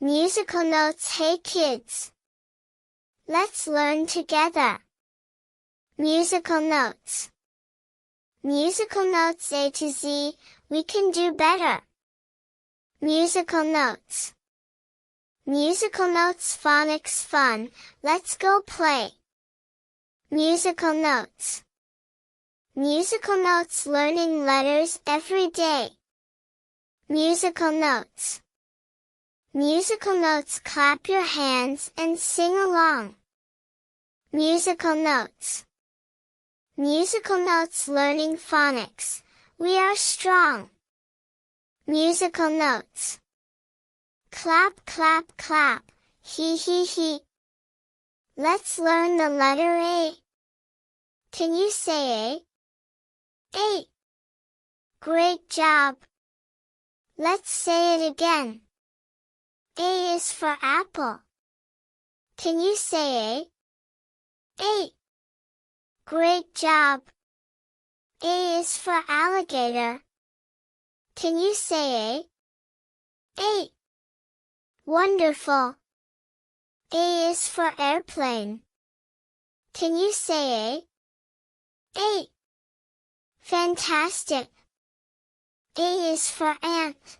Musical notes. Hey kids! Let's learn together. Musical notes. Musical notes A to Z, we can do better. Musical notes. Musical notes. Phonics fun, let's go play. Musical notes. Musical notes. Learning letters every day. Musical notes. Musical notes. Clap your hands and sing along. Musical notes. Musical notes. Learning phonics, we are strong. Musical notes. Clap, clap, clap, he, he. Let's learn the letter A. Can you say A? A. Great job. Let's say it again. A is for apple. Can you say A? A. Great job. A is for alligator. Can you say A? A. Wonderful. A is for airplane. Can you say A? A. Fantastic. A is for ant.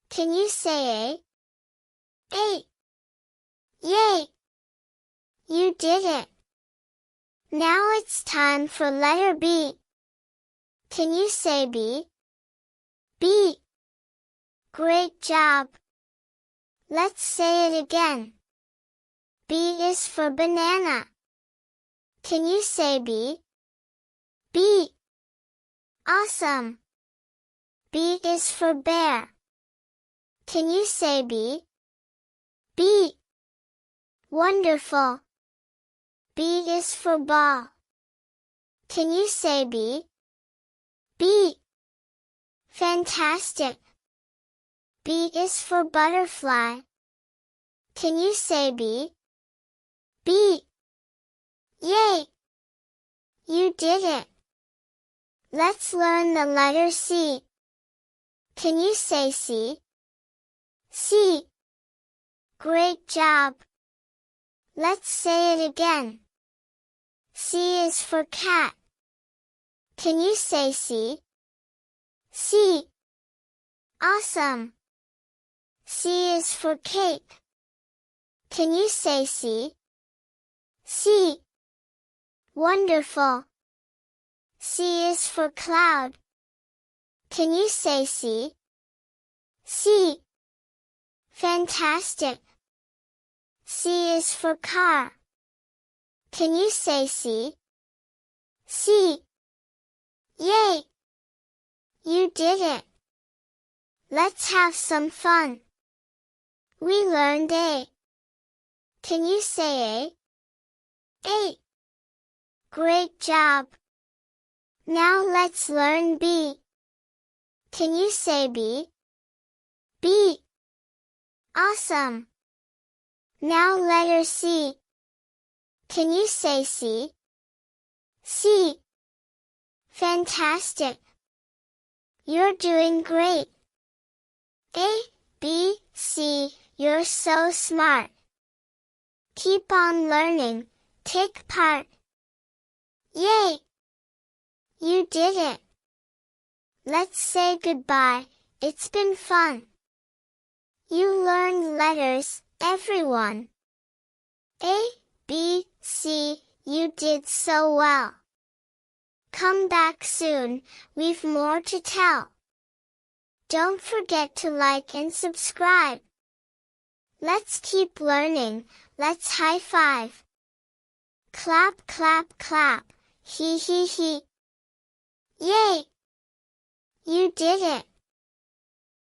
Can you say A? A. Yay! You did it! Now it's time for letter B. Can you say B? B. Great job. Let's say it again. B is for banana. Can you say B? B. Awesome. B is for bear. Can you say B? B. Wonderful. B is for ball. Can you say B? B. Fantastic. B is for butterfly. Can you say B? B. Yay! You did it! Let's learn the letter C. Can you say C? C. Great job! Let's say it again. C is for cat. Can you say C? C. Awesome! C is for cake. Can you say C? C. Wonderful! C is for cloud. Can you say C? C. Fantastic! C is for car. Can you say C? C. Yay! You did it! Let's have some fun. We learned A. Can you say A? A. Great job! Now let's learn B. Can you say B? B. Awesome! Now letter C. Can you say C? C. Fantastic! You're doing great! A, B, C, you're so smart! Keep on learning, take part! Yay! You did it! Let's say goodbye, it's been fun! You learned letters, everyone! A, B, C, you did so well! Come back soon, we've more to tell! Don't forget to like and subscribe! Let's keep learning, let's high five! Clap, clap, clap, he, he. Yay! You did it!